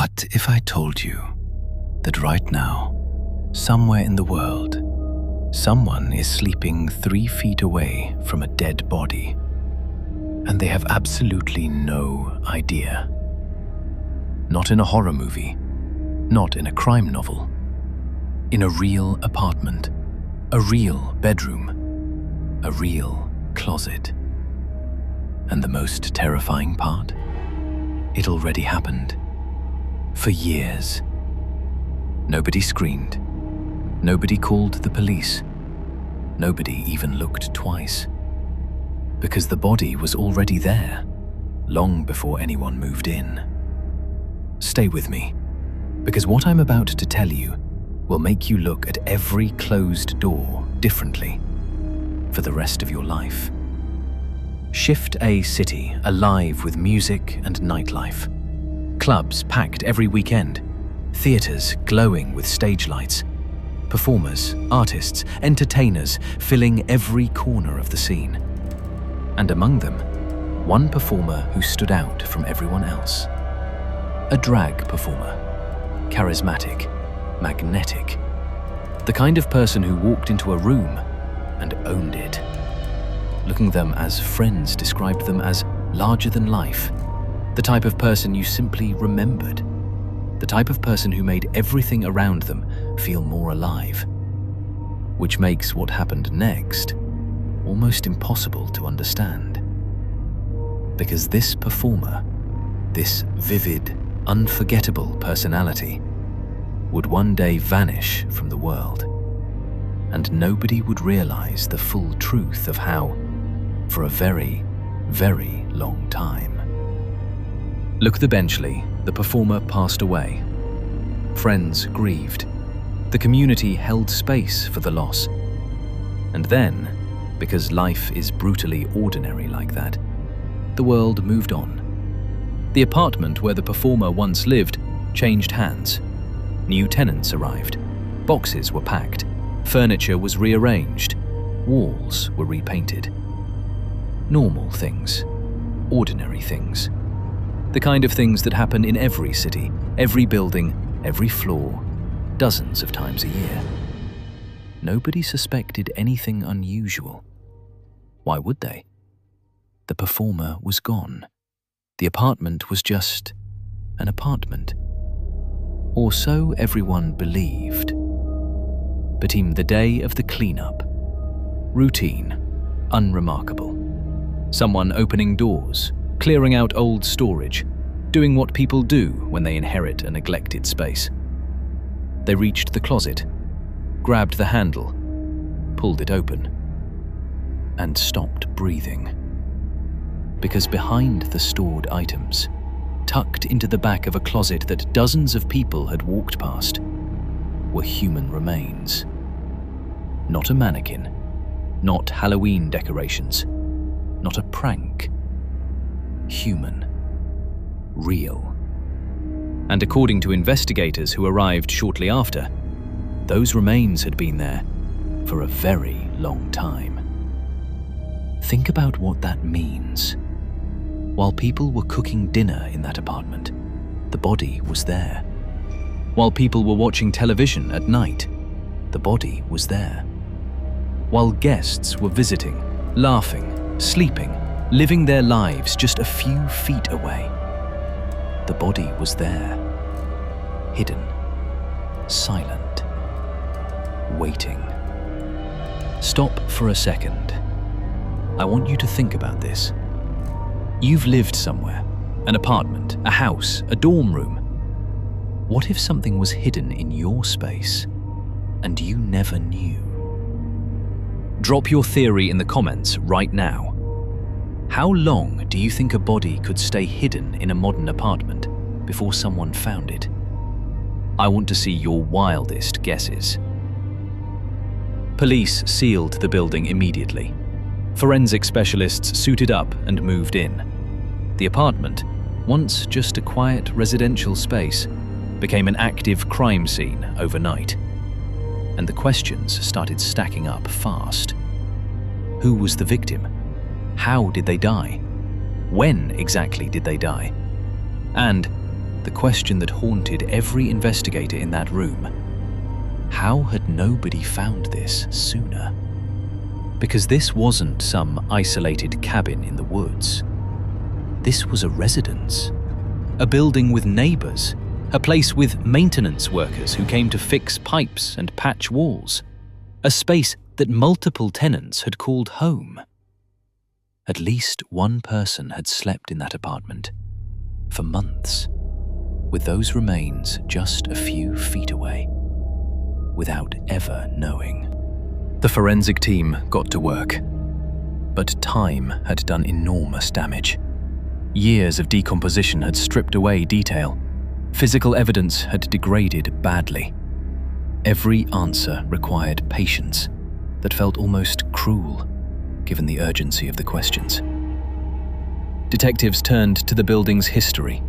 What if I told you that right now, somewhere in the world, someone is sleeping 3 feet away from a dead body, and they have absolutely no idea? Not in a horror movie, not in a crime novel. In a real apartment, a real bedroom, a real closet. And the most terrifying part? It already happened. For years. Nobody screamed. Nobody called the police. Nobody even looked twice. Because the body was already there, long before anyone moved in. Stay with me, because what I'm about to tell you will make you look at every closed door differently for the rest of your life. Shift a city alive with music and nightlife. Clubs packed every weekend. Theaters glowing with stage lights. Performers, artists, entertainers filling every corner of the scene. And among them, one performer who stood out from everyone else. A drag performer. Charismatic, magnetic. The kind of person who walked into a room and owned it. Looking them as friends described them as larger than life. The type of person you simply remembered. The type of person who made everything around them feel more alive. Which makes what happened next almost impossible to understand. Because this performer, this vivid, unforgettable personality, would one day vanish from the world, and nobody would realize the full truth of how, for a very, very long time. Luke the Benchley, the performer, passed away. Friends grieved. The community held space for the loss. And then, because life is brutally ordinary like that, the world moved on. The apartment where the performer once lived changed hands. New tenants arrived. Boxes were packed. Furniture was rearranged. Walls were repainted. Normal things. Ordinary things. The kind of things that happen in every city, every building, every floor, dozens of times a year. Nobody suspected anything unusual. Why would they? The performer was gone. The apartment was just an apartment. Or so everyone believed. But in the day of the cleanup, routine, unremarkable. Someone opening doors, clearing out old storage, doing what people do when they inherit a neglected space. They reached the closet, grabbed the handle, pulled it open, and stopped breathing. Because behind the stored items, tucked into the back of a closet that dozens of people had walked past, were human remains. Not a mannequin, not Halloween decorations, not a prank. Human. Real. And according to investigators who arrived shortly after, those remains had been there for a very long time. Think about what that means. While people were cooking dinner in that apartment, the body was there. While people were watching television at night, the body was there. While guests were visiting, laughing, sleeping, living their lives just a few feet away, the body was there, hidden, silent, waiting. Stop for a second. I want you to think about this. You've lived somewhere, an apartment, a house, a dorm room. What if something was hidden in your space and you never knew? Drop your theory in the comments right now. How long do you think a body could stay hidden in a modern apartment before someone found it? I want to see your wildest guesses. Police sealed the building immediately. Forensic specialists suited up and moved in. The apartment, once just a quiet residential space, became an active crime scene overnight. And the questions started stacking up fast. Who was the victim? How did they die? When exactly did they die? And the question that haunted every investigator in that room. How had nobody found this sooner? Because this wasn't some isolated cabin in the woods. This was a residence, a building with neighbors, a place with maintenance workers who came to fix pipes and patch walls, a space that multiple tenants had called home. At least one person had slept in that apartment for months, with those remains just a few feet away, without ever knowing. The forensic team got to work, but time had done enormous damage. Years of decomposition had stripped away detail. Physical evidence had degraded badly. Every answer required patience that felt almost cruel, given the urgency of the questions. Detectives turned to the building's history,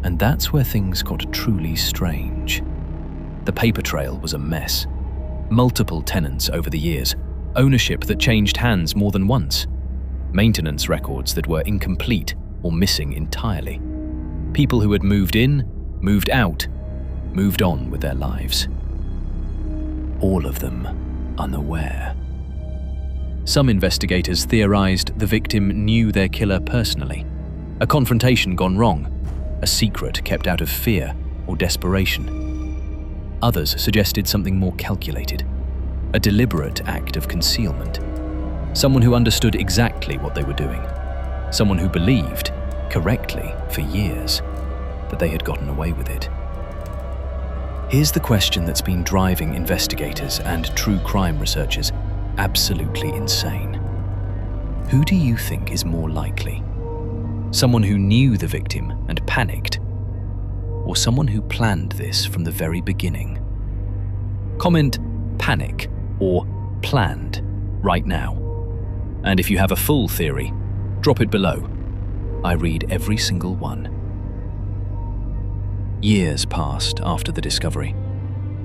and that's where things got truly strange. The paper trail was a mess. Multiple tenants over the years, ownership that changed hands more than once, maintenance records that were incomplete or missing entirely, people who had moved in, moved out, moved on with their lives. All of them unaware. Some investigators theorized the victim knew their killer personally, a confrontation gone wrong, a secret kept out of fear or desperation. Others suggested something more calculated, a deliberate act of concealment. Someone who understood exactly what they were doing. Someone who believed, correctly for years, that they had gotten away with it. Here's the question that's been driving investigators and true crime researchers absolutely insane. Who do you think is more likely? Someone who knew the victim and panicked, or someone who planned this from the very beginning? Comment panic or planned right now. And if you have a full theory, drop it below. I read every single one. Years passed after the discovery.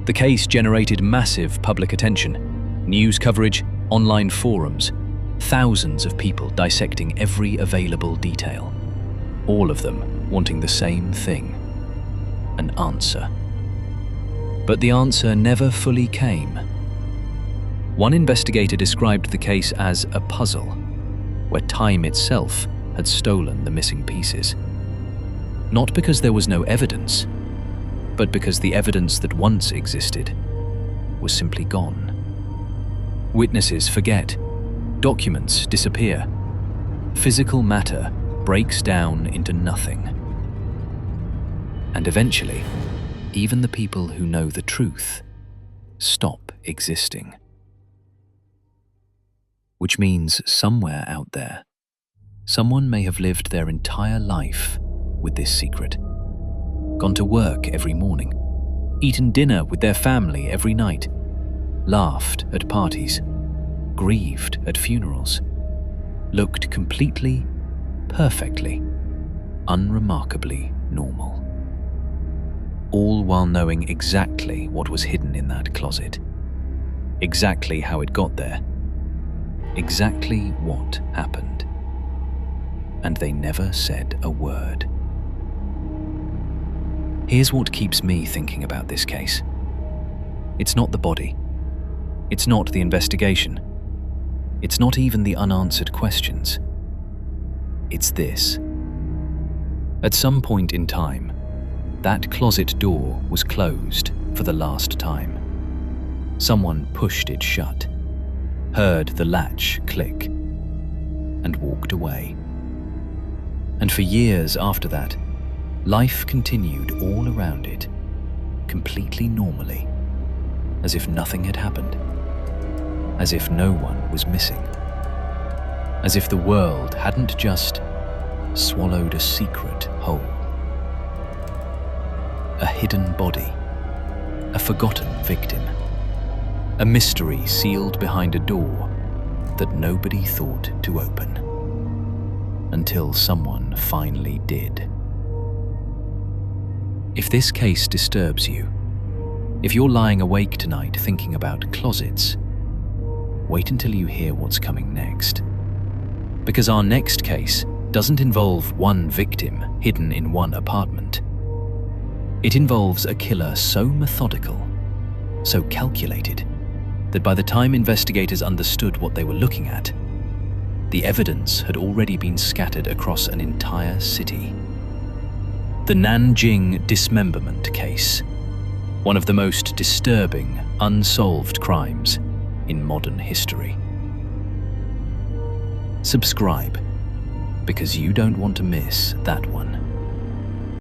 The case generated massive public attention, news coverage, online forums, thousands of people dissecting every available detail, all of them wanting the same thing, an answer. But the answer never fully came. One investigator described the case as a puzzle, where time itself had stolen the missing pieces. Not because there was no evidence, but because the evidence that once existed was simply gone. Witnesses forget, documents disappear, physical matter breaks down into nothing. And eventually, even the people who know the truth stop existing. Which means somewhere out there, someone may have lived their entire life with this secret, gone to work every morning, eaten dinner with their family every night, laughed at parties, grieved at funerals, looked completely, perfectly, unremarkably normal. All while knowing exactly what was hidden in that closet, exactly how it got there, exactly what happened. And they never said a word. Here's what keeps me thinking about this case. It's not the body. It's not the investigation. It's not even the unanswered questions. It's this. At some point in time, that closet door was closed for the last time. Someone pushed it shut, heard the latch click, and walked away. And for years after that, life continued all around it, completely normally, as if nothing had happened, as if no one was missing, as if the world hadn't just swallowed a secret whole. A hidden body, a forgotten victim, a mystery sealed behind a door that nobody thought to open, until someone finally did. If this case disturbs you, if you're lying awake tonight thinking about closets, wait until you hear what's coming next. Because our next case doesn't involve one victim hidden in one apartment. It involves a killer so methodical, so calculated, that by the time investigators understood what they were looking at, the evidence had already been scattered across an entire city. The Nanjing dismemberment case, one of the most disturbing, unsolved crimes in modern history. Subscribe, because you don't want to miss that one.